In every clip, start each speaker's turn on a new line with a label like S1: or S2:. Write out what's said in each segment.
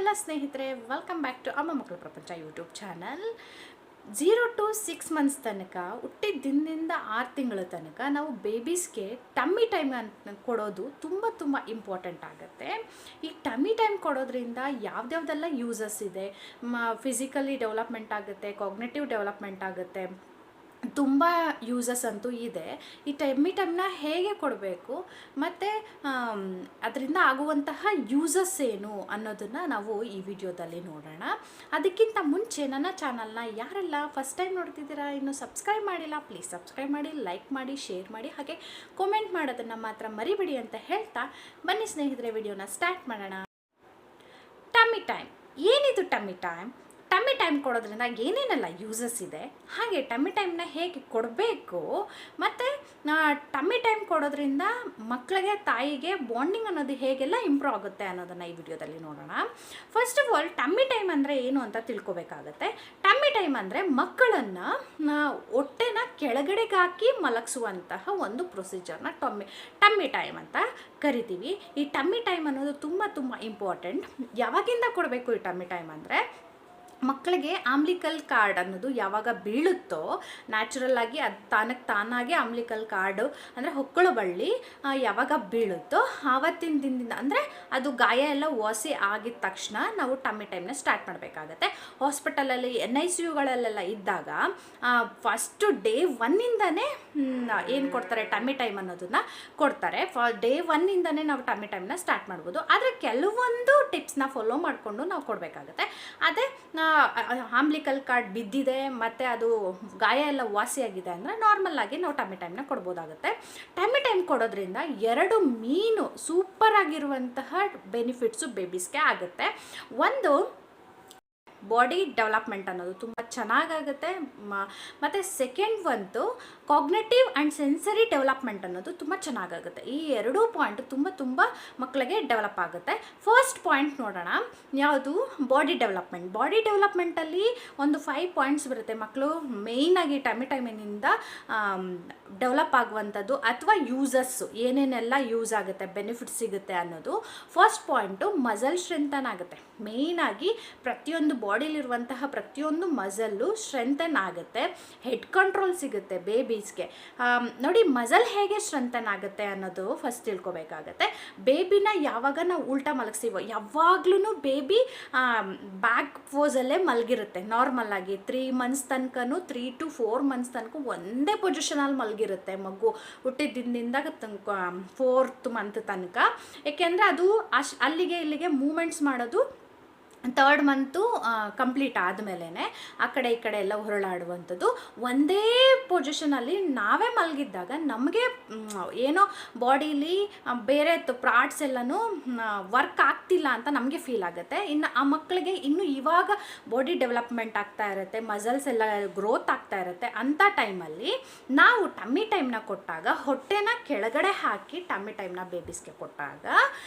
S1: ಎಲ್ಲ ಸ್ನೇಹಿತರೆ, welcome back to ಅಮ್ಮ ಮಕ್ಕಳ ಪ್ರಪಂಚ ಯೂಟ್ಯೂಬ್ ಚಾನಲ್. 0 to 6 ಮಂತ್ಸ್ ತನಕ, ಹುಟ್ಟಿದ ದಿನದಿಂದ 6 ತಿಂಗಳ ತನಕ ನಾವು ಬೇಬೀಸ್ಗೆ ಟಮ್ಮಿ ಟೈಮ್ ಅಂತ ಕೊಡೋದು ತುಂಬ ಇಂಪಾರ್ಟೆಂಟ್ ಆಗುತ್ತೆ. ಈ ಟಮ್ಮಿ ಟೈಮ್ ಕೊಡೋದ್ರಿಂದ ಯಾವ್ದ್ಯಾವ್ದೆಲ್ಲ ಯೂಸಸ್ ಇದೆ. ಫಿಸಿಕಲಿ ಡೆವಲಪ್ಮೆಂಟ್ ಆಗುತ್ತೆ, ಕಾಗ್ನೇಟಿವ್ ಡೆವಲಪ್ಮೆಂಟ್ ಆಗುತ್ತೆ, ತುಂಬ ಯೂಸಸ್ ಅಂತೂ ಇದೆ. ಈ ಟೈಮ್ನ ಹೇಗೆ ಕೊಡಬೇಕು ಮತ್ತು ಅದರಿಂದ ಆಗುವಂತಹ ಯೂಸಸ್ ಏನು ಅನ್ನೋದನ್ನು ನಾವು ಈ ವಿಡಿಯೋದಲ್ಲಿ ನೋಡೋಣ. ಅದಕ್ಕಿಂತ ಮುಂಚೆ ನನ್ನ ಚಾನಲ್ನ ಯಾರೆಲ್ಲ ಫಸ್ಟ್ ಟೈಮ್ ನೋಡ್ತಿದ್ದೀರಾ, ಇನ್ನೂ ಸಬ್ಸ್ಕ್ರೈಬ್ ಮಾಡಿಲ್ಲ, ಪ್ಲೀಸ್ ಸಬ್ಸ್ಕ್ರೈಬ್ ಮಾಡಿ, ಲೈಕ್ ಮಾಡಿ, ಶೇರ್ ಮಾಡಿ, ಹಾಗೆ ಕಾಮೆಂಟ್ ಮಾಡೋದನ್ನು ಮಾತ್ರ ಮರಿಬೇಡಿ ಅಂತ ಹೇಳ್ತಾ ಬನ್ನಿ ಸ್ನೇಹಿತರೆ, ವಿಡಿಯೋನ ಸ್ಟಾರ್ಟ್ ಮಾಡೋಣ. ಟಮ್ಮಿ ಟೈಮ್ ಏನಿದು? ಟಮ್ಮಿ ಟೈಮ್ ಕೊಡೋದ್ರಿಂದ ಏನೇನೆಲ್ಲ ಯೂಸಸ್ ಇದೆ, ಹಾಗೆ ಟಮ್ಮಿ ಟೈಮ್ನ ಹೇಗೆ ಕೊಡಬೇಕು, ಮತ್ತು ಟಮ್ಮಿ ಟೈಮ್ ಕೊಡೋದ್ರಿಂದ ಮಕ್ಕಳಿಗೆ ತಾಯಿಗೆ ಬಾಂಡಿಂಗ್ ಅನ್ನೋದು ಹೇಗೆಲ್ಲ ಇಂಪ್ರೂವ್ ಆಗುತ್ತೆ ಅನ್ನೋದನ್ನು ಈ ವಿಡಿಯೋದಲ್ಲಿ ನೋಡೋಣ. First of all, tummy time ಅಂದರೆ ಏನು ಅಂತ ತಿಳ್ಕೊಬೇಕಾಗತ್ತೆ. ಟಮ್ಮಿ ಟೈಮ್ ಅಂದರೆ ಮಕ್ಕಳನ್ನು ಹೊಟ್ಟೆನ ಕೆಳಗಡೆಗೆ ಹಾಕಿ ಮಲಗಿಸುವಂತಹ ಒಂದು ಪ್ರೊಸೀಜರ್ನ ಟಮ್ಮಿ ಟೈಮ್ ಅಂತ ಕರಿತೀವಿ. ಈ ಟಮ್ಮಿ ಟೈಮ್ ಅನ್ನೋದು ತುಂಬ ಇಂಪಾರ್ಟೆಂಟ್. ಯಾವಾಗಿಂದ ಕೊಡಬೇಕು ಈ ಟಮ್ಮಿ ಟೈಮ್ ಅಂದರೆ, ಮಕ್ಕಳಿಗೆ ಆಂಬ್ಲಿಕಲ್ ಕಾರ್ಡ್ ಅನ್ನೋದು ಯಾವಾಗ ಬೀಳುತ್ತೋ, ನ್ಯಾಚುರಲ್ ಆಗಿ ಅದು ತಾನಾಗೆ ಆಂಬ್ಲಿಕಲ್ ಕಾರ್ಡು ಅಂದರೆ ಹೊಕ್ಕಳು ಬಳ್ಳಿ ಯಾವಾಗ ಬೀಳುತ್ತೋ ಆವತ್ತಿನ ದಿನದಿಂದ, ಅಂದರೆ ಅದು ಗಾಯ ಎಲ್ಲ ವಾಸಿ ಆಗಿದ ತಕ್ಷಣ ನಾವು ಟಮ್ಮಿ ಟೈಮ್ನ ಸ್ಟಾರ್ಟ್ ಮಾಡಬೇಕಾಗತ್ತೆ. ಹಾಸ್ಪಿಟಲಲ್ಲಿ NICUಗಳಲ್ಲೆಲ್ಲ ಇದ್ದಾಗ ಫಸ್ಟು ಡೇ 1ಇಂದನೇ ಏನು ಕೊಡ್ತಾರೆ, ಟಮ್ಮಿ ಟೈಮ್ ಅನ್ನೋದನ್ನು ಕೊಡ್ತಾರೆ. ಡೇ 1ಇಂದನೇ ನಾವು ಟಮ್ಮಿ ಟೈಮ್ನ ಸ್ಟಾರ್ಟ್ ಮಾಡ್ಬೋದು. ಆದರೆ ಕೆಲವೊಂದು ಟಿಪ್ಸ್ನ ಫಾಲೋ ಮಾಡಿಕೊಂಡು ನಾವು ಕೊಡಬೇಕಾಗತ್ತೆ. ಅದೇ ಆಂಬ್ಲಿಕಲ್ ಕಾರ್ಡ್ ಬಿದ್ದಿದೆ ಮತ್ತು ಅದು ಗಾಯ ಎಲ್ಲ ವಾಸಿಯಾಗಿದೆ ಅಂದರೆ ನಾರ್ಮಲ್ ಆಗಿ ನಾವು ಟಮ್ಮಿ ಟೈಮ್ನ ಕೊಡ್ಬೋದಾಗುತ್ತೆ. ಟಮ್ಮಿ ಟೈಮ್ ಕೊಡೋದ್ರಿಂದ 2 ಮೀನು ಸೂಪರ್ ಆಗಿರುವಂತಹ ಬೆನಿಫಿಟ್ಸು ಬೇಬೀಸ್ಗೆ ಆಗುತ್ತೆ. ಒಂದು, ಬಾಡಿ ಡೆವಲಪ್ಮೆಂಟ್ ಅನ್ನೋದು ತುಂಬ ಚೆನ್ನಾಗಾಗುತ್ತೆ. ಮತ್ತು ಸೆಕೆಂಡ್ ಒಂದು, ಕಾಗ್ನೇಟಿವ್ ಆ್ಯಂಡ್ ಸೆನ್ಸರಿ ಡೆವಲಪ್ಮೆಂಟ್ ಅನ್ನೋದು ತುಂಬ ಚೆನ್ನಾಗಾಗುತ್ತೆ. ಈ 2 ಪಾಯಿಂಟ್ ತುಂಬ ಮಕ್ಕಳಿಗೆ ಡೆವಲಪ್ ಆಗುತ್ತೆ. ಫಸ್ಟ್ ಪಾಯಿಂಟ್ ನೋಡೋಣ, ಯಾವುದು? ಬಾಡಿ ಡೆವಲಪ್ಮೆಂಟಲ್ಲಿ ಒಂದು 5 ಪಾಯಿಂಟ್ಸ್ ಬರುತ್ತೆ. ಮಕ್ಕಳು ಮೇಯ್ನಾಗಿ ಟಮ್ಮಿ ಟೈಮಿನಿಂದ ಡೆವಲಪ್ ಆಗುವಂಥದ್ದು ಅಥವಾ ಯೂಸಸ್ಸು ಏನೇನೆಲ್ಲ ಯೂಸ್ ಆಗುತ್ತೆ, ಬೆನಿಫಿಟ್ಸ್ ಸಿಗುತ್ತೆ ಅನ್ನೋದು. ಫಸ್ಟ್ ಪಾಯಿಂಟು, ಮಸಲ್ ಸ್ಟ್ರೆಂಥನ್ ಆಗುತ್ತೆ. ಮೇಯ್ನಾಗಿ ಪ್ರತಿಯೊಂದು ಬಾಡಿಲಿರುವಂತಹ ಪ್ರತಿಯೊಂದು ಮಸಲ್ಲು ಸ್ಟ್ರೆಂಥನ್ ಆಗುತ್ತೆ. ಹೆಡ್ ಕಂಟ್ರೋಲ್ ಸಿಗುತ್ತೆ ಬೇಬೀಸ್ಗೆ. ನೋಡಿ, ಮಸಲ್ ಹೇಗೆ ಸ್ಟ್ರೆಂಥನ್ ಆಗುತ್ತೆ ಅನ್ನೋದು ಫಸ್ಟ್ ತಿಳ್ಕೊಬೇಕಾಗತ್ತೆ. ಬೇಬಿನ ಯಾವಾಗ ನಾವು ಉಲ್ಟಾ ಮಲಗಿಸ್ತೀವೋ, ಯಾವಾಗ್ಲೂ ಬೇಬಿ ಬ್ಯಾಕ್ ಪೋಸಲ್ಲೇ ಮಲಗಿರುತ್ತೆ. ನಾರ್ಮಲ್ ಆಗಿ 3 ಮಂತ್ಸ್ ತನಕನೂ 3 to 4 ಮಂತ್ಸ್ ತನಕ ಒಂದೇ ಪೊಸಿಷನಲ್ಲಿ ಮಲಗಿರುತ್ತೆ ಮಗು, ಹುಟ್ಟಿದ ದಿನದಿಂದ 4th ಮಂತ್ ತನಕ. ಏಕೆಂದರೆ ಅದು ಅಲ್ಲಿಗೆ ಇಲ್ಲಿಗೆ ಮೂಮೆಂಟ್ಸ್ ಮಾಡೋದು 3rd ಮಂತು ಕಂಪ್ಲೀಟ್ ಆದಮೇಲೆ ಆ ಕಡೆ ಈ ಕಡೆ ಎಲ್ಲ ಹೊರಳಾಡುವಂಥದ್ದು. ಒಂದೇ ಪೊಸಿಷನಲ್ಲಿ ನಾವೇ ಮಲಗಿದ್ದಾಗ ನಮಗೆ ಏನೋ ಬಾಡೀಲಿ ಬೇರೆ ಪಾರ್ಟ್ಸ್ ಎಲ್ಲನೂ ವರ್ಕ್ ಆಗ್ತಿಲ್ಲ ಅಂತ ನಮಗೆ ಫೀಲ್ ಆಗುತ್ತೆ. ಇನ್ನು ಆ ಮಕ್ಕಳಿಗೆ ಇನ್ನೂ ಇವಾಗ ಬಾಡಿ ಡೆವಲಪ್ಮೆಂಟ್ ಆಗ್ತಾ ಇರುತ್ತೆ, ಮಸಲ್ಸ್ ಎಲ್ಲ ಗ್ರೋತ್ ಆಗ್ತಾ ಇರುತ್ತೆ. ಅಂಥ ಟೈಮಲ್ಲಿ ನಾವು ಟಮ್ಮಿ ಟೈಮ್ನ ಕೊಟ್ಟಾಗ, ಹೊಟ್ಟೆನ ಕೆಳಗಡೆ ಹಾಕಿ ಟಮ್ಮಿ ಟೈಮ್ನ ಬೇಬೀಸ್ಗೆ ಕೊಟ್ಟಾಗ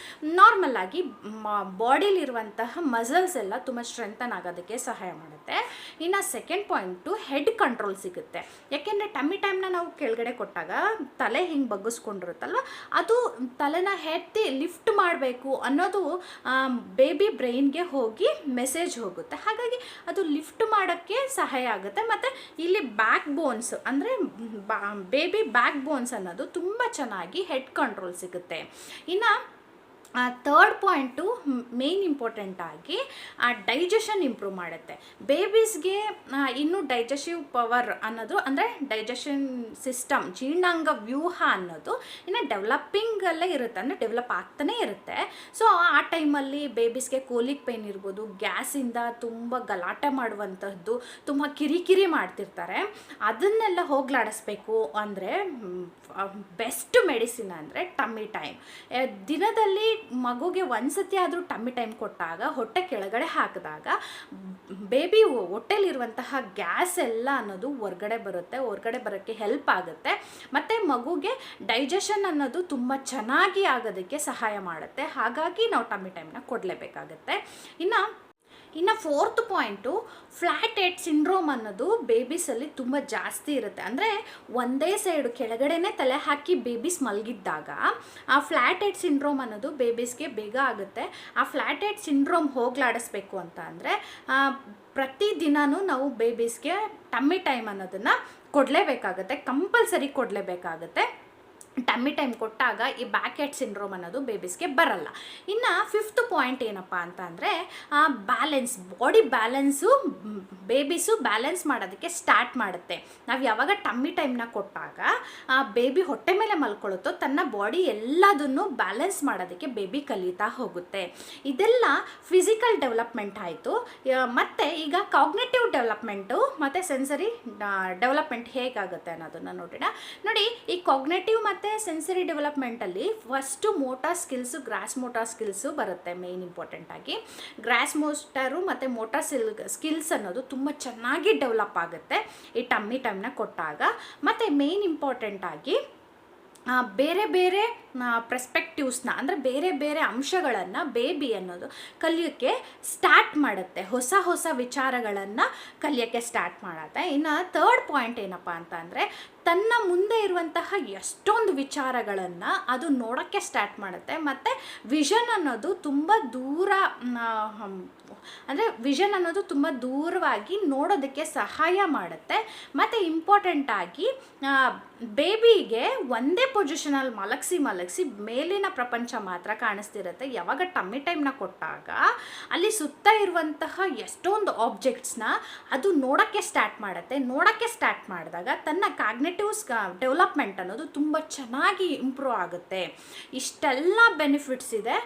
S1: ನಾರ್ಮಲ್ ಆಗಿ ಬಾಡಿಲಿರುವಂತಹ ಮಸಲ್ಸ್ ಎಲ್ಲ ತುಂಬ ಸ್ಟ್ರೆಂಥನ್ ಆಗೋದಕ್ಕೆ ಸಹಾಯ ಮಾಡುತ್ತೆ. ಇನ್ನು ಸೆಕೆಂಡ್ ಪಾಯಿಂಟು, ಹೆಡ್ ಕಂಟ್ರೋಲ್ ಸಿಗುತ್ತೆ. ಯಾಕೆಂದರೆ ಟಮ್ಮಿ ಟೈಮ್ನ ನಾವು ಕೆಳಗಡೆ ಕೊಟ್ಟಾಗ ತಲೆ ಹಿಂಗೆ ಬಗ್ಗಿಸ್ಕೊಂಡಿರುತ್ತಲ್ವ, ಅದು ತಲೆನ ಎತ್ತಿ ಲಿಫ್ಟ್ ಮಾಡಬೇಕು ಅನ್ನೋದು ಬೇಬಿ ಬ್ರೈನ್ಗೆ ಹೋಗಿ ಮೆಸೇಜ್ ಹೋಗುತ್ತೆ. ಹಾಗಾಗಿ ಅದು ಲಿಫ್ಟ್ ಮಾಡೋಕ್ಕೆ ಸಹಾಯ ಆಗುತ್ತೆ. ಮತ್ತು ಇಲ್ಲಿ ಬ್ಯಾಕ್ ಬೋನ್ಸ್ ಅಂದರೆ ಬೇಬಿ ಬ್ಯಾಕ್ ಬೋನ್ಸ್ ಅನ್ನೋದು ತುಂಬ ಚೆನ್ನಾಗಿ ಹೆಡ್ ಕಂಟ್ರೋಲ್ ಸಿಗುತ್ತೆ. ಇನ್ನು 3rd ಪಾಯಿಂಟು, ಮೇನ್ ಇಂಪಾರ್ಟೆಂಟ್ ಆಗಿ ಡೈಜೆಷನ್ ಇಂಪ್ರೂವ್ ಮಾಡುತ್ತೆ. ಬೇಬೀಸ್ಗೆ ಇನ್ನೂ ಡೈಜೆಸ್ಟಿವ್ ಪವರ್ ಅನ್ನೋದು, ಅಂದರೆ ಡೈಜೆಷನ್ ಸಿಸ್ಟಮ್, ಜೀರ್ಣಾಂಗ ವ್ಯೂಹ ಅನ್ನೋದು ಇನ್ನು ಡೆವಲಪಿಂಗಲ್ಲೇ ಇರುತ್ತೆ, ಅಂದರೆ ಡೆವಲಪ್ ಆಗ್ತಾನೇ ಇರುತ್ತೆ. ಸೊ ಆ ಟೈಮಲ್ಲಿ ಬೇಬೀಸ್ಗೆ ಕೋಲಿಕ್ ಪೇನ್ ಇರ್ಬೋದು, ಗ್ಯಾಸಿಂದ ತುಂಬ ಗಲಾಟೆ ಮಾಡುವಂಥದ್ದು, ತುಂಬ ಕಿರಿಕಿರಿ ಮಾಡ್ತಿರ್ತಾರೆ. ಅದನ್ನೆಲ್ಲ ಹೋಗ್ಲಾಡಿಸ್ಬೇಕು ಅಂದರೆ ಬೆಸ್ಟ್ ಮೆಡಿಸಿನ್ ಅಂದರೆ ಟಮ್ಮಿ ಟೈಮ್. ದಿನದಲ್ಲಿ ಮಗುಗೆ ಒಂದ್ಸತಿ ಆದರೂ ಟಮ್ಮಿ ಟೈಮ್ ಕೊಟ್ಟಾಗ, ಹೊಟ್ಟೆ ಕೆಳಗಡೆ ಹಾಕಿದಾಗ ಬೇಬಿ ಹೊಟ್ಟೆಲಿರುವಂತಹ ಗ್ಯಾಸ್ ಎಲ್ಲ ಅನ್ನೋದು ಹೊರಗಡೆ ಬರೋಕ್ಕೆ ಹೆಲ್ಪ್ ಆಗುತ್ತೆ. ಮತ್ತು ಮಗುಗೆ ಡೈಜೆಷನ್ ಅನ್ನೋದು ತುಂಬ ಚೆನ್ನಾಗಿ ಆಗೋದಕ್ಕೆ ಸಹಾಯ ಮಾಡುತ್ತೆ. ಹಾಗಾಗಿ ನಾವು ಟಮ್ಮಿ ಟೈಮ್ನ ಕೊಡಲೇಬೇಕಾಗತ್ತೆ. ಇನ್ನು ಇನ್ನು fourth point, flat head syndrome ಅನ್ನೋದು ಬೇಬೀಸಲ್ಲಿ ತುಂಬ ಜಾಸ್ತಿ ಇರುತ್ತೆ. ಅಂದರೆ ಒಂದೇ ಸೈಡು ಕೆಳಗಡೆನೇ ತಲೆ ಹಾಕಿ ಬೇಬೀಸ್ ಮಲಗಿದ್ದಾಗ ಆ ಫ್ಲ್ಯಾಟ್ ಹೆಡ್ ಸಿಂಡ್ರೋಮ್ ಅನ್ನೋದು ಬೇಬೀಸ್ಗೆ ಬೇಗ ಆಗುತ್ತೆ. ಆ ಫ್ಲ್ಯಾಟ್ ಹೆಡ್ ಸಿಂಡ್ರೋಮ್ ಹೋಗ್ಲಾಡಿಸ್ಬೇಕು ಅಂತ ಅಂದರೆ ಪ್ರತಿದಿನವೂ ನಾವು ಬೇಬೀಸ್ಗೆ ಟಮ್ಮಿ ಟೈಮ್ ಅನ್ನೋದನ್ನು ಕೊಡಲೇಬೇಕಾಗುತ್ತೆ, ಕಂಪಲ್ಸರಿ ಕೊಡಲೇಬೇಕಾಗುತ್ತೆ. ಟಮ್ಮಿ ಟೈಮ್ ಕೊಟ್ಟಾಗ ಈ ಬ್ಯಾಕ್ ಹೆಡ್ ಸಿಂಡ್ರೋಮ್ ಅನ್ನೋದು ಬೇಬೀಸ್ಗೆ ಬರಲ್ಲ. ಇನ್ನು ಫಿಫ್ತ್ ಪಾಯಿಂಟ್ ಏನಪ್ಪ ಅಂತ ಅಂದರೆ balance, body balance babies balance ಮಾಡೋದಕ್ಕೆ ಸ್ಟಾರ್ಟ್ ಮಾಡುತ್ತೆ. ನಾವು ಯಾವಾಗ ಟಮ್ಮಿ ಟೈಮ್ನ ಕೊಟ್ಟಾಗ ಬೇಬಿ ಹೊಟ್ಟೆ ಮೇಲೆ ಮಲ್ಕೊಳ್ಳುತ್ತೋ ತನ್ನ ಬಾಡಿ ಎಲ್ಲದನ್ನು ಬ್ಯಾಲೆನ್ಸ್ ಮಾಡೋದಕ್ಕೆ ಬೇಬಿ ಕಲಿತಾ ಹೋಗುತ್ತೆ. ಇದೆಲ್ಲ ಫಿಸಿಕಲ್ ಡೆವಲಪ್ಮೆಂಟ್ ಆಯಿತು. ಮತ್ತು ಈಗ ಕಾಗ್ನೇಟಿವ್ ಡೆವಲಪ್ಮೆಂಟು ಮತ್ತು ಸೆನ್ಸರಿ ಡೆವಲಪ್ಮೆಂಟ್ ಹೇಗಾಗುತ್ತೆ ಅನ್ನೋದನ್ನು ನೋಡೋಣ. ನೋಡಿ, ಈ ಕಾಗ್ನೇಟಿವ್ ಮತ್ತು ಸೆನ್ಸರಿ ಡೆವಲಪ್ಮೆಂಟಲ್ಲಿ first motor skills, gross motor skills ಬರುತ್ತೆ. ಮೇನ್ ಇಂಪಾರ್ಟೆಂಟಾಗಿ ಗ್ರಾಸ್ ಮೋಟಾರು ಮತ್ತು ಮೋಟಾರ್ ಸ್ಕಿಲ್ಸ್ ಅನ್ನೋದು ತುಂಬ ಚೆನ್ನಾಗಿ ಡೆವಲಪ್ ಆಗುತ್ತೆ ಈ ಟಮ್ಮಿ ಟೈಮ್ನ ಕೊಟ್ಟಾಗ. ಮತ್ತು ಮೇನ್ ಇಂಪಾರ್ಟೆಂಟಾಗಿ ಬೇರೆ ಬೇರೆ ಪರ್ಸ್ಪೆಕ್ಟಿವ್ಸ್ನ, ಅಂದರೆ ಬೇರೆ ಬೇರೆ ಅಂಶಗಳನ್ನು ಬೇಬಿ ಅನ್ನೋದು ಕಲಿಯೋಕ್ಕೆ ಸ್ಟಾರ್ಟ್ ಮಾಡುತ್ತೆ, ಹೊಸ ಹೊಸ ವಿಚಾರಗಳನ್ನು ಕಲಿಯೋಕ್ಕೆ ಸ್ಟಾರ್ಟ್ ಮಾಡುತ್ತೆ. ಇನ್ನು ಥರ್ಡ್ ಪಾಯಿಂಟ್ ಏನಪ್ಪ ಅಂತ ಅಂದರೆ ತನ್ನ ಮುಂದೆ ಇರುವಂತಹ ಎಷ್ಟೊಂದು ವಿಚಾರಗಳನ್ನು ಅದು ನೋಡೋಕ್ಕೆ ಸ್ಟಾರ್ಟ್ ಮಾಡುತ್ತೆ. ಮತ್ತು ವಿಷನ್ ಅನ್ನೋದು ತುಂಬ ದೂರ, ಅಂದರೆ ವಿಷನ್ ಅನ್ನೋದು ತುಂಬ ದೂರವಾಗಿ ನೋಡೋದಕ್ಕೆ ಸಹಾಯ ಮಾಡುತ್ತೆ. ಮತ್ತು ಇಂಪಾರ್ಟೆಂಟಾಗಿ ಬೇಬಿಗೆ ಒಂದೇ ಪೊಸಿಷನಲ್ಲಿ ಮಲಗಿಸಿ ಮೇಲಿನ ಪ್ರಪಂಚ ಮಾತ್ರ ಕಾಣಿಸ್ತಿರುತ್ತೆ. ಯಾವಾಗ ಟಮ್ಮಿ ಟೈಮ್ನ ಕೊಟ್ಟಾಗ ಅಲ್ಲಿ ಸುತ್ತ ಇರುವಂತಹ ಎಷ್ಟೊಂದು ಆಬ್ಜೆಕ್ಟ್ಸ್ನ ಅದು ನೋಡೋಕ್ಕೆ ಸ್ಟಾರ್ಟ್ ಮಾಡುತ್ತೆ. ನೋಡೋಕ್ಕೆ ಸ್ಟಾರ್ಟ್ ಮಾಡಿದಾಗ ತನ್ನ ಕಾಗ್ನೇಟಿವ್ಸ್ ಡೆವಲಪ್ಮೆಂಟ್ ಅನ್ನೋದು ತುಂಬ ಚೆನ್ನಾಗಿ ಇಂಪ್ರೂವ್ ಆಗುತ್ತೆ. ಇಷ್ಟೆಲ್ಲ ಬೆನಿಫಿಟ್ಸ್ ಇದೆ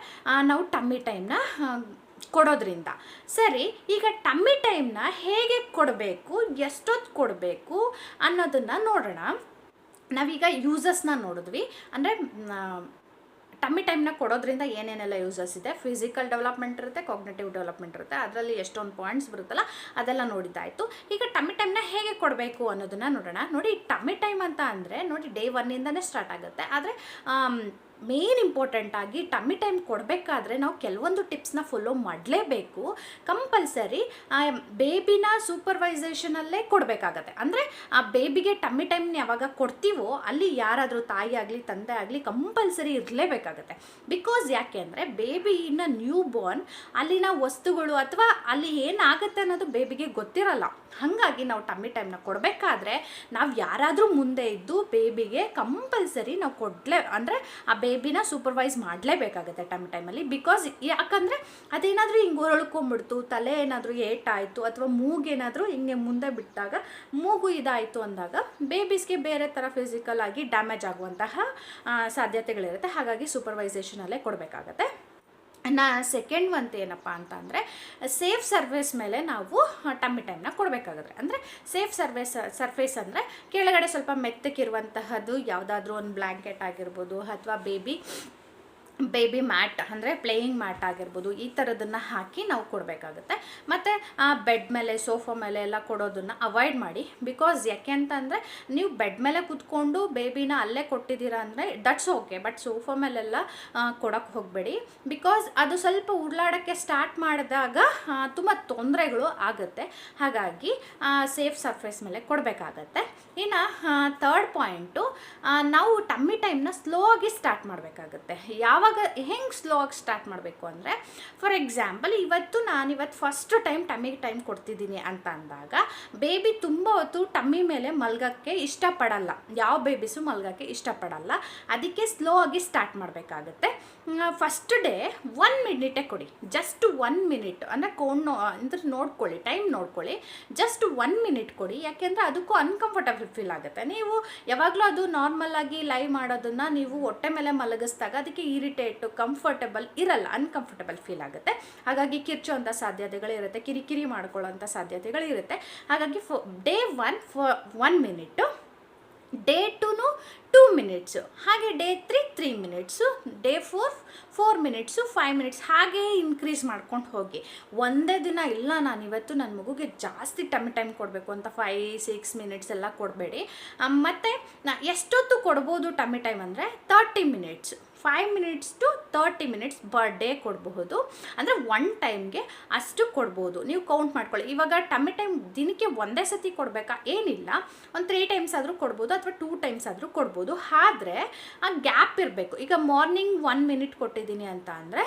S1: ನಾವು ಟಮ್ಮಿ ಟೈಮ್ನ ಕೊಡೋದ್ರಿಂದ. ಸರಿ, ಈಗ ಟಮ್ಮಿ ಟೈಮ್ನ ಹೇಗೆ ಕೊಡಬೇಕು, ಎಷ್ಟೊತ್ತು ಕೊಡಬೇಕು ಅನ್ನೋದನ್ನು ನೋಡೋಣ. ನಾವೀಗ ಯೂಸಸ್ನ ನೋಡಿದ್ವಿ. ಅಂದರೆ ಟಮ್ಮಿ ಟೈಮ್ನ ಕೊಡೋದ್ರಿಂದ ಏನೇನೆಲ್ಲ ಯೂಸಸ್ ಇದೆ, ಫಿಸಿಕಲ್ ಡೆವಲಪ್ಮೆಂಟ್ ಇರುತ್ತೆ, ಕಾಗ್ನೇಟಿವ್ ಡೆವಲಪ್ಮೆಂಟ್ ಇರುತ್ತೆ, ಅದರಲ್ಲಿ ಎಷ್ಟೊಂದು ಪಾಯಿಂಟ್ಸ್ ಬರುತ್ತಲ್ಲ ಅದೆಲ್ಲ ನೋಡಿದ್ದಾಯಿತು. ಈಗ ಟಮ್ಮಿ ಟೈಮ್ನ ಹೇಗೆ ಕೊಡಬೇಕು ಅನ್ನೋದನ್ನು ನೋಡೋಣ. ನೋಡಿ, ಟಮ್ಮಿ ಟೈಮ್ ಅಂತ ಅಂದರೆ ನೋಡಿ ಡೇ 1ಇಂದನೇ ಸ್ಟಾರ್ಟ್ ಆಗುತ್ತೆ. ಆದರೆ ಮೇನ್ ಇಂಪಾರ್ಟೆಂಟಾಗಿ ಟಮ್ಮಿ ಟೈಮ್ ಕೊಡಬೇಕಾದ್ರೆ ನಾವು ಕೆಲವೊಂದು ಟಿಪ್ಸ್ನ ಫಾಲೋ ಮಾಡಲೇಬೇಕು. ಕಂಪಲ್ಸರಿ ಬೇಬಿನ ಸೂಪರ್ವೈಸೇಷನಲ್ಲೇ ಕೊಡಬೇಕಾಗತ್ತೆ. ಅಂದರೆ ಆ ಬೇಬಿಗೆ ಟಮ್ಮಿ ಟೈಮ್ನ ಯಾವಾಗ ಕೊಡ್ತೀವೋ ಅಲ್ಲಿ ಯಾರಾದರೂ ತಾಯಿ ಆಗಲಿ ತಂದೆ ಆಗಲಿ ಕಂಪಲ್ಸರಿ ಇರಲೇಬೇಕಾಗತ್ತೆ. ಬಿಕಾಸ್ ಯಾಕೆ ಅಂದರೆ ಬೇಬಿ ಇನ್ನು ನ್ಯೂ ಬಾರ್ನ್, ಅಲ್ಲಿನ ವಸ್ತುಗಳು ಅಥವಾ ಅಲ್ಲಿ ಏನಾಗುತ್ತೆ ಅನ್ನೋದು ಬೇಬಿಗೆ ಗೊತ್ತಿರಲ್ಲ. ಹಾಗಾಗಿ ನಾವು ಟಮ್ಮಿ ಟೈಮ್ನ ಕೊಡಬೇಕಾದ್ರೆ ನಾವು ಯಾರಾದರೂ ಮುಂದೆ ಇದ್ದು ಬೇಬಿಗೆ ಕಂಪಲ್ಸರಿ ನಾವು ಅಂದರೆ ಆ ಬೇಬಿನ ಸೂಪರ್ವೈಸ್ ಮಾಡಲೇಬೇಕಾಗುತ್ತೆ ಟಮ್ಮಿ ಟೈಮಲ್ಲಿ. ಬಿಕಾಸ್ ಯಾಕಂದರೆ ಅದೇನಾದರೂ ಹಿಂಗೆ ಹೊರಳ್ಕೊಂಬಿಡ್ತು, ತಲೆ ಏನಾದರೂ ಏಟಾಯಿತು ಅಥವಾ ಮೂಗೇನಾದರೂ ಹಿಂಗೆ ಮುಂದೆ ಬಿಟ್ಟಾಗ ಮೂಗು ಇದಾಯಿತು ಅಂದಾಗ ಬೇಬೀಸ್ಗೆ ಬೇರೆ ಥರ ಫಿಸಿಕಲ್ ಆಗಿ ಡ್ಯಾಮೇಜ್ ಆಗುವಂತಹ ಸಾಧ್ಯತೆಗಳಿರುತ್ತೆ. ಹಾಗಾಗಿ ಸೂಪರ್ವೈಸೇಷನಲ್ಲೇ ಕೊಡಬೇಕಾಗತ್ತೆ. ಸೆಕೆಂಡ್ ಒಂದು ಏನಪ್ಪ ಅಂತ ಅಂದರೆ ಸೇಫ್ ಸರ್ಫೇಸ್ ಮೇಲೆ ನಾವು ಟಮ್ಮಿ ಟೈಮ್ನ ಕೊಡಬೇಕಾಗುತ್ತೆ. ಅಂದರೆ ಸೇಫ್ ಸರ್ಫೇಸ್ ಅಂದರೆ ಕೆಳಗಡೆ ಸ್ವಲ್ಪ ಮೆತ್ತಕ್ಕಿರುವಂತಹದ್ದು ಯಾವುದಾದ್ರೂ ಒಂದು ಬ್ಲ್ಯಾಂಕೆಟ್ ಆಗಿರ್ಬೋದು ಅಥವಾ ಬೇಬಿ ಮ್ಯಾಟ್ ಅಂದರೆ ಪ್ಲೇಯಿಂಗ್ ಮ್ಯಾಟ್ ಆಗಿರ್ಬೋದು, ಈ ಥರದನ್ನು ಹಾಕಿ ನಾವು ಕೊಡಬೇಕಾಗುತ್ತೆ. ಮತ್ತು ಬೆಡ್ ಮೇಲೆ ಸೋಫಾ ಮೇಲೆ ಎಲ್ಲ ಕೊಡೋದನ್ನು ಅವಾಯ್ಡ್ ಮಾಡಿ. ಬಿಕಾಸ್ ಯಾಕೆ ಅಂತಂದರೆ ನೀವು ಬೆಡ್ ಮೇಲೆ ಕೂತ್ಕೊಂಡು ಬೇಬಿನ ಅಲ್ಲೇ ಕೊಟ್ಟಿದ್ದೀರಾ ಅಂದರೆ ದಟ್ಸ್ ಓಕೆ, ಬಟ್ ಸೋಫಾ ಮೇಲೆಲ್ಲ ಕೊಡೋಕ್ಕೆ ಹೋಗಬೇಡಿ. ಬಿಕಾಸ್ ಅದು ಸ್ವಲ್ಪ ಉರುಳಾಡೋಕ್ಕೆ ಸ್ಟಾರ್ಟ್ ಮಾಡಿದಾಗ ತುಂಬ ತೊಂದರೆಗಳು ಆಗುತ್ತೆ. ಹಾಗಾಗಿ ಸೇಫ್ ಸರ್ಫೇಸ್ ಮೇಲೆ ಕೊಡಬೇಕಾಗತ್ತೆ. ಇನ್ನು ಥರ್ಡ್ ಪಾಯಿಂಟು, ನಾವು ಟಮ್ಮಿ ಟೈಮ್ನ ಸ್ಲೋ ಆಗಿ ಸ್ಟಾರ್ಟ್ ಮಾಡಬೇಕಾಗುತ್ತೆ. ಯಾವಾಗ ಹೆಂಗೆ ಸ್ಲೋ ಆಗಿ ಸ್ಟಾರ್ಟ್ ಮಾಡಬೇಕು ಅಂದರೆ, ಫಾರ್ ಎಕ್ಸಾಂಪಲ್ ನಾನಿವತ್ತು ಫಸ್ಟ್ ಟೈಮ್ ಟಮ್ಮಿಗೆ ಟೈಮ್ ಕೊಡ್ತಿದ್ದೀನಿ ಅಂತ ಅಂದಾಗ ಬೇಬಿ ತುಂಬ ಹೊತ್ತು ಟಮ್ಮಿ ಮೇಲೆ ಮಲ್ಗೋಕ್ಕೆ ಇಷ್ಟಪಡಲ್ಲ. ಯಾವ ಬೇಬೀಸು ಮಲ್ಗೋಕ್ಕೆ ಇಷ್ಟಪಡಲ್ಲ. ಅದಕ್ಕೆ ಸ್ಲೋ ಆಗಿ ಸ್ಟಾರ್ಟ್ ಮಾಡಬೇಕಾಗುತ್ತೆ. ಫಸ್ಟ್ ಡೇ 1 ಮಿನಿಟೇ ಕೊಡಿ, ಜಸ್ಟ್ 1 ಮಿನಿಟ್. ಅಂದರೆ ನೋಡ್ಕೊಳ್ಳಿ, ಟೈಮ್ ನೋಡ್ಕೊಳ್ಳಿ, ಜಸ್ಟ್ 1 ಮಿನಿಟ್ ಕೊಡಿ. ಯಾಕೆಂದರೆ ಅದಕ್ಕೂ ಅನ್ಕಂಫರ್ಟಬಲ್ ಫೀಲ್ ಆಗುತ್ತೆ. ನೀವು ಯಾವಾಗಲೂ ಅದು ನಾರ್ಮಲಾಗಿ ಲೈವ್ ಮಾಡೋದನ್ನು ನೀವು ಹೊಟ್ಟೆ ಮೇಲೆ ಮಲಗಿಸಿದಾಗ ಅದಕ್ಕೆ ಇರಿಟೇಟು, ಕಂಫರ್ಟಬಲ್ ಇರಲ್ಲ, ಅನ್ಕಂಫರ್ಟಬಲ್ ಫೀಲ್ ಆಗುತ್ತೆ. ಹಾಗಾಗಿ ಕಿರ್ಚೋವಂಥ ಸಾಧ್ಯತೆಗಳಿರುತ್ತೆ, ಕಿರಿಕಿರಿ ಮಾಡ್ಕೊಳ್ಳೋಂಥ ಸಾಧ್ಯತೆಗಳಿರುತ್ತೆ. ಹಾಗಾಗಿ ಡೇ 1 ಮಿನಿಟು, ಡೇ 2 ಮಿನಿಟ್ಸು, ಹಾಗೆ day 3 minutes, day 4 minutes, 5 minutes, ಹಾಗೇ ಇನ್ಕ್ರೀಸ್ ಮಾಡ್ಕೊಂಡು ಹೋಗಿ. ಒಂದೇ ದಿನ ಇಲ್ಲ ನಾನಿವತ್ತು ನನ್ನ ಮಗುಗೆ ಜಾಸ್ತಿ ಟೈಮ್ ಕೊಡಬೇಕು ಅಂತ 5-6 ಮಿನಿಟ್ಸ್ ಎಲ್ಲ ಕೊಡಬೇಡಿ. ಮತ್ತು ಎಷ್ಟೊತ್ತು ಕೊಡ್ಬೋದು ಟಮ್ಮಿ ಟೈಮ್ ಅಂದರೆ 30 minutes. 5 minutes to 30 minutes day ಕೊಡಬಹುದು. ಅಂದರೆ ಒನ್ ಟೈಮ್ಗೆ ಅಷ್ಟು ಕೊಡ್ಬೋದು. ನೀವು ಕೌಂಟ್ ಮಾಡ್ಕೊಳ್ಳಿ. ಇವಾಗ ಟಮ್ಮಿ ಟೈಮ್ ದಿನಕ್ಕೆ ಒಂದೇ ಸತಿ ಕೊಡಬೇಕಾ ಏನಿಲ್ಲ, ಒಂದು 3 ಟೈಮ್ಸ್ ಆದರೂ ಕೊಡ್ಬೋದು ಅಥವಾ 2 ಟೈಮ್ಸ್ ಆದರೂ ಕೊಡ್ಬೋದು. ಆದರೆ ಆ ಗ್ಯಾಪ್ ಇರಬೇಕು. ಈಗ ಮಾರ್ನಿಂಗ್ 1 ಮಿನಿಟ್ ಕೊಟ್ಟಿದ್ದೀನಿ ಅಂತ ಅಂದರೆ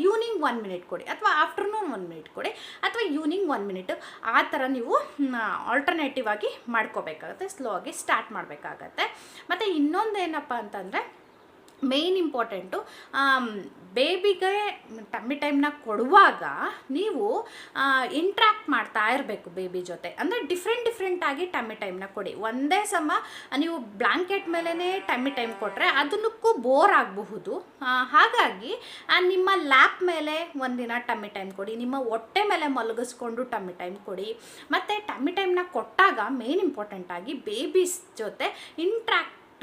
S1: ಈವ್ನಿಂಗ್ 1 ಮಿನಿಟ್ ಕೊಡಿ, ಅಥವಾ ಆಫ್ಟರ್ನೂನ್ 1 ಮಿನಿಟ್ ಕೊಡಿ, ಅಥವಾ ಈವ್ನಿಂಗ್ 1 ಮಿನಿಟ್. ಆ ಥರ ನೀವು ಆಲ್ಟರ್ನೇಟಿವ್ ಆಗಿ ಮಾಡ್ಕೋಬೇಕಾಗತ್ತೆ, ಸ್ಲೋ ಆಗಿ ಸ್ಟಾರ್ಟ್ ಮಾಡಬೇಕಾಗತ್ತೆ. ಮತ್ತು ಇನ್ನೊಂದೇನಪ್ಪ ಅಂತಂದರೆ ಮೇಯ್ನ್ ಇಂಪಾರ್ಟೆಂಟು, ಬೇಬಿಗೆ ಟಮ್ಮಿ ಟೈಮ್ನ ಕೊಡುವಾಗ ನೀವು ಇಂಟ್ರ್ಯಾಕ್ಟ್ ಮಾಡ್ತಾ ಇರಬೇಕು ಬೇಬಿ ಜೊತೆ. ಅಂದರೆ ಡಿಫ್ರೆಂಟಾಗಿ ಟಮ್ಮಿ ಟೈಮ್ನ ಕೊಡಿ. ಒಂದೇ ಸಮ ನೀವು ಬ್ಲ್ಯಾಂಕೆಟ್ ಮೇಲೇ ಟಮ್ಮಿ ಟೈಮ್ ಕೊಟ್ಟರೆ ಅದನ್ನಕ್ಕೂ ಬೋರ್ ಆಗಬಹುದು. ಹಾಗಾಗಿ ನಿಮ್ಮ ಲ್ಯಾಪ್ ಮೇಲೆ ಒಂದಿನ ಟಮ್ಮಿ ಟೈಮ್ ಕೊಡಿ, ನಿಮ್ಮ ಹೊಟ್ಟೆ ಮೇಲೆ ಮಲಗಿಸ್ಕೊಂಡು ಟಮ್ಮಿ ಟೈಮ್ ಕೊಡಿ. ಮತ್ತು ಟಮ್ಮಿ ಟೈಮ್ನ ಕೊಟ್ಟಾಗ ಮೇಯ್ನ್ ಇಂಪಾರ್ಟೆಂಟಾಗಿ ಬೇಬೀಸ್ ಜೊತೆ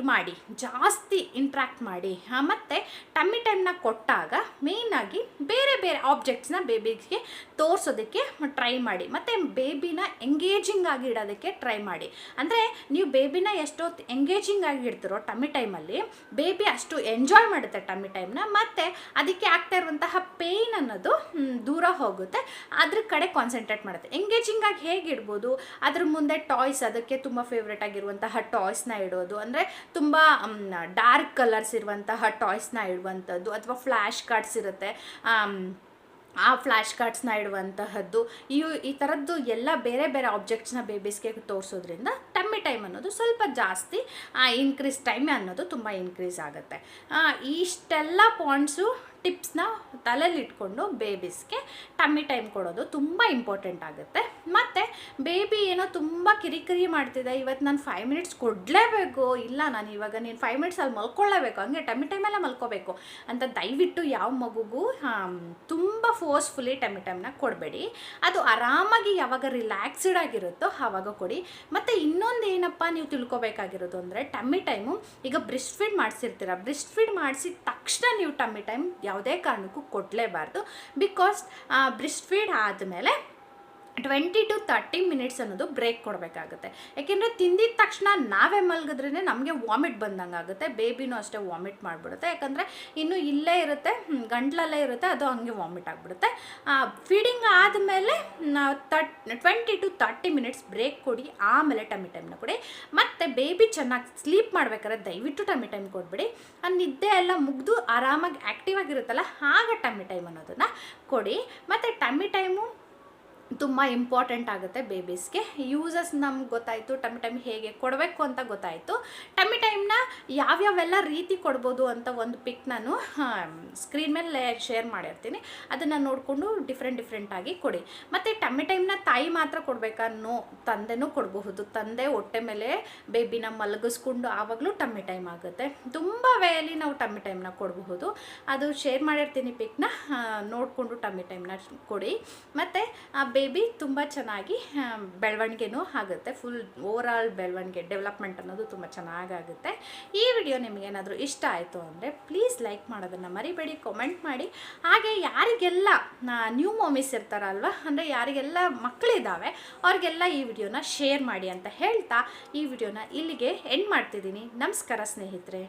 S1: ಮಾಡಿ, ಜಾಸ್ತಿ ಇಂಟ್ರ್ಯಾಕ್ಟ್ ಮಾಡಿ. ಮತ್ತು ಟಮ್ಮಿ ಟೈಮ್ನ ಕೊಟ್ಟಾಗ ಮೇಯ್ನಾಗಿ ಬೇರೆ ಬೇರೆ ಆಬ್ಜೆಕ್ಟ್ಸ್ನ ಬೇಬಿಗೆ ತೋರಿಸೋದಕ್ಕೆ ಟ್ರೈ ಮಾಡಿ. ಮತ್ತು ಬೇಬಿನ ಎಂಗೇಜಿಂಗ್ ಆಗಿ ಇಡೋದಕ್ಕೆ ಟ್ರೈ ಮಾಡಿ. ಅಂದರೆ ನೀವು ಬೇಬಿನ ಎಷ್ಟೊತ್ತು ಎಂಗೇಜಿಂಗ್ ಆಗಿ ಇಡ್ತಿರೋ ಟಮ್ಮಿ ಟೈಮಲ್ಲಿ ಬೇಬಿ ಅಷ್ಟು ಎಂಜಾಯ್ ಮಾಡುತ್ತೆ ಟಮ್ಮಿ ಟೈಮ್ನ. ಮತ್ತು ಅದಕ್ಕೆ ಆಗ್ತಾ ಇರುವಂತಹ ಪೇಯ್ನ್ ಅನ್ನೋದು ದೂರ ಹೋಗುತ್ತೆ, ಅದ್ರ ಕಡೆ ಕಾನ್ಸಂಟ್ರೇಟ್ ಮಾಡುತ್ತೆ. ಎಂಗೇಜಿಂಗ್ ಆಗಿ ಹೇಗೆ ಇಡ್ಬೋದು, ಅದ್ರ ಮುಂದೆ ಟಾಯ್ಸ್, ಅದಕ್ಕೆ ತುಂಬ ಫೇವ್ರೇಟ್ ಆಗಿರುವಂತಹ ಟಾಯ್ಸ್ನ ಇಡೋದು. ಅಂದರೆ ತುಂಬ ಡಾರ್ಕ್ ಕಲರ್ಸ್ ಇರುವಂತಹ ಟಾಯ್ಸ್ನ ಇಡುವಂಥದ್ದು, ಅಥವಾ ಫ್ಲ್ಯಾಶ್ ಕಾರ್ಡ್ಸ್ ಇರುತ್ತೆ, ಆ ಫ್ಲ್ಯಾಶ್ ಕಾರ್ಡ್ಸ್ನ ಇಡುವಂತಹದ್ದು. ಈ ಥರದ್ದು ಎಲ್ಲ ಬೇರೆ ಬೇರೆ ಆಬ್ಜೆಕ್ಟ್ಸ್ನ ಬೇಬೀಸ್ಗೆ ತೋರಿಸೋದ್ರಿಂದ ಟಮ್ಮಿ ಟೈಮ್ ಅನ್ನೋದು ಸ್ವಲ್ಪ ಜಾಸ್ತಿ ಇನ್ಕ್ರೀಸ್, ಟೈಮ್ ಅನ್ನೋದು ತುಂಬ ಇನ್ಕ್ರೀಸ್ ಆಗುತ್ತೆ. ಇಷ್ಟೆಲ್ಲ ಪಾಯಿಂಟ್ಸು ಟಿಪ್ಸ್ನ ತಲೆಯಲ್ಲಿ ಇಟ್ಕೊಂಡು ಬೇಬೀಸ್ಗೆ ಟಮ್ಮಿ ಟೈಮ್ ಕೊಡೋದು ತುಂಬ ಇಂಪಾರ್ಟೆಂಟ್ ಆಗುತ್ತೆ. ಮತ್ತು ಬೇಬಿ ಏನೋ ತುಂಬ ಕಿರಿಕಿರಿ ಮಾಡ್ತಿದೆ, ಇವತ್ತು ನಾನು 5 ಮಿನಿಟ್ಸ್ ಕೊಡಲೇಬೇಕು, ಇಲ್ಲ ನಾನು ಇವಾಗ ನೀನು 5 ಮಿನಿಟ್ಸ್ ಅಲ್ಲಿ ಮಲ್ಕೊಳ್ಳೇಬೇಕು, ಹಂಗೆ ಟಮ್ಮಿ ಟೈಮೆಲ್ಲ ಮಲ್ಕೋಬೇಕು ಅಂತ ದಯವಿಟ್ಟು ಯಾವ ಮಗುಗೂ ತುಂಬ ಫೋರ್ಸ್ಫುಲಿ ಟಮ್ಮಿ ಟೈಮ್ನ ಕೊಡಬೇಡಿ. ಅದು ಆರಾಮಾಗಿ ಯಾವಾಗ ರಿಲ್ಯಾಕ್ಸ್ಡ್ ಆಗಿರುತ್ತೋ ಆವಾಗ ಕೊಡಿ. ಮತ್ತು ಇನ್ನೊಂದು ಏನಪ್ಪ ನೀವು ತಿಳ್ಕೊಬೇಕಾಗಿರೋದು ಅಂದರೆ, ಟಮ್ಮಿ ಟೈಮು ಈಗ ಬ್ರೆಸ್ಟ್ ಫೀಡ್ ಮಾಡಿಸಿರ್ತೀರ, ಬ್ರೆಸ್ಟ್ ಫೀಡ್ ಮಾಡಿಸಿದ ತಕ್ಷಣ ನೀವು ಟಮ್ಮಿ ಟೈಮ್ ಯಾವುದೇ ಕಾರಣಕ್ಕೂ ಕೊಡಲೇಬಾರ್ದು. ಬಿಕಾಸ್ ಬ್ರೆಸ್ಟ್ ಫೀಡ್ ಆದಮೇಲೆ 20 to 30 ಮಿನಿಟ್ಸ್ ಅನ್ನೋದು ಬ್ರೇಕ್ ಕೊಡಬೇಕಾಗುತ್ತೆ. ಯಾಕೆಂದರೆ ತಿಂದಿದ ತಕ್ಷಣ ನಾವೇ ಮಲಗಿದ್ರೇ ನಮಗೆ ವಾಮಿಟ್ ಬಂದಂಗೆ ಆಗುತ್ತೆ, ಬೇಬಿನೂ ಅಷ್ಟೇ ವಾಮಿಟ್ ಮಾಡಿಬಿಡುತ್ತೆ. ಯಾಕಂದರೆ ಇನ್ನೂ ಇಲ್ಲೇ ಇರುತ್ತೆ, ಗಂಟ್ಲಲ್ಲೇ ಇರುತ್ತೆ, ಅದು ಹಂಗೆ ವಾಮಿಟ್ ಆಗಿಬಿಡುತ್ತೆ. ಫೀಡಿಂಗ್ ಆದಮೇಲೆ 20 to 30 ಮಿನಿಟ್ಸ್ ಬ್ರೇಕ್ ಕೊಡಿ, ಆಮೇಲೆ ಟಮ್ಮಿ ಟೈಮ್ನ ಕೊಡಿ. ಮತ್ತು ಬೇಬಿ ಚೆನ್ನಾಗಿ ಸ್ಲೀಪ್ ಮಾಡ್ಬೇಕಾದ್ರೆ ದಯವಿಟ್ಟು ಟಮ್ಮಿ ಟೈಮ್ ಕೊಡಬೇಡಿ. ನಿದ್ದೆ ಎಲ್ಲ ಮುಗಿದು ಆರಾಮಾಗಿ ಆ್ಯಕ್ಟಿವ್ ಆಗಿರುತ್ತಲ್ಲ, ಆಗ ಟಮ್ಮಿ ಟೈಮ್ ಅನ್ನೋದನ್ನು ಕೊಡಿ. ಮತ್ತು ಟಮ್ಮಿ ಟೈಮು ತುಂಬ ಇಂಪಾರ್ಟೆಂಟ್ ಆಗುತ್ತೆ ಬೇಬೀಸ್ಗೆ. ಯೂಸಸ್ ನಮ್ಗೆ ಗೊತ್ತಾಯಿತು, ಟಮ್ಮಿ ಟೈಮ್ ಹೇಗೆ ಕೊಡಬೇಕು ಅಂತ ಗೊತ್ತಾಯಿತು. ಟಮ್ಮಿ ಟೈಮ್ನ ಯಾವ್ಯಾವೆಲ್ಲ ರೀತಿ ಕೊಡ್ಬೋದು ಅಂತ ಒಂದು ಪಿಕ್ ನಾನು ಸ್ಕ್ರೀನ್ ಮೇಲೆ ಶೇರ್ ಮಾಡಿರ್ತೀನಿ, ಅದನ್ನು ನೋಡಿಕೊಂಡು ಡಿಫ್ರೆಂಟಾಗಿ ಕೊಡಿ. ಮತ್ತು ಟಮ್ಮಿ ಟೈಮ್ನ ತಾಯಿ ಮಾತ್ರ ಕೊಡಬೇಕಾ? ನೋ, ತಂದೆನೂ ಕೊಡಬಹುದು. ತಂದೆ ಹೊಟ್ಟೆ ಮೇಲೆ ಬೇಬಿನ ಮಲಗಿಸ್ಕೊಂಡು ಆವಾಗಲೂ ಟಮ್ಮಿ ಟೈಮ್ ಆಗುತ್ತೆ. ತುಂಬ ವೇಯಲ್ಲಿ ನಾವು ಟಮ್ಮಿ ಟೈಮ್ನ ಕೊಡಬಹುದು. ಅದು ಶೇರ್ ಮಾಡಿರ್ತೀನಿ ಪಿಕ್ನ, ನೋಡಿಕೊಂಡು ಟಮ್ಮಿ ಟೈಮ್ನ ಕೊಡಿ. ಮತ್ತು ಬೇಬಿ ತುಂಬ ಚೆನ್ನಾಗಿ ಬೆಳವಣಿಗೆನೂ ಆಗುತ್ತೆ. ಫುಲ್ ಓವರಾಲ್ ಬೆಳವಣಿಗೆ, ಡೆವಲಪ್ಮೆಂಟ್ ಅನ್ನೋದು ತುಂಬ ಚೆನ್ನಾಗಾಗುತ್ತೆ. ಈ ವಿಡಿಯೋ ನಿಮಗೇನಾದರೂ ಇಷ್ಟ ಆಯಿತು ಅಂದರೆ ಪ್ಲೀಸ್ ಲೈಕ್ ಮಾಡೋದನ್ನು ಮರಿಬೇಡಿ, ಕಾಮೆಂಟ್ ಮಾಡಿ. ಹಾಗೆ ಯಾರಿಗೆಲ್ಲ ನ್ಯೂ ಮಾಮೀಸ್ ಇರ್ತಾರಲ್ವ, ಅಂದರೆ ಯಾರಿಗೆಲ್ಲ ಮಕ್ಕಳಿದ್ದಾವೆ ಅವ್ರಿಗೆಲ್ಲ ಈ ವಿಡಿಯೋನ ಶೇರ್ ಮಾಡಿ ಅಂತ ಹೇಳ್ತಾ ಈ ವಿಡಿಯೋನ ಇಲ್ಲಿಗೆ ಎಂಡ್ ಮಾಡ್ತಿದ್ದೀನಿ. ನಮಸ್ಕಾರ ಸ್ನೇಹಿತರೆ.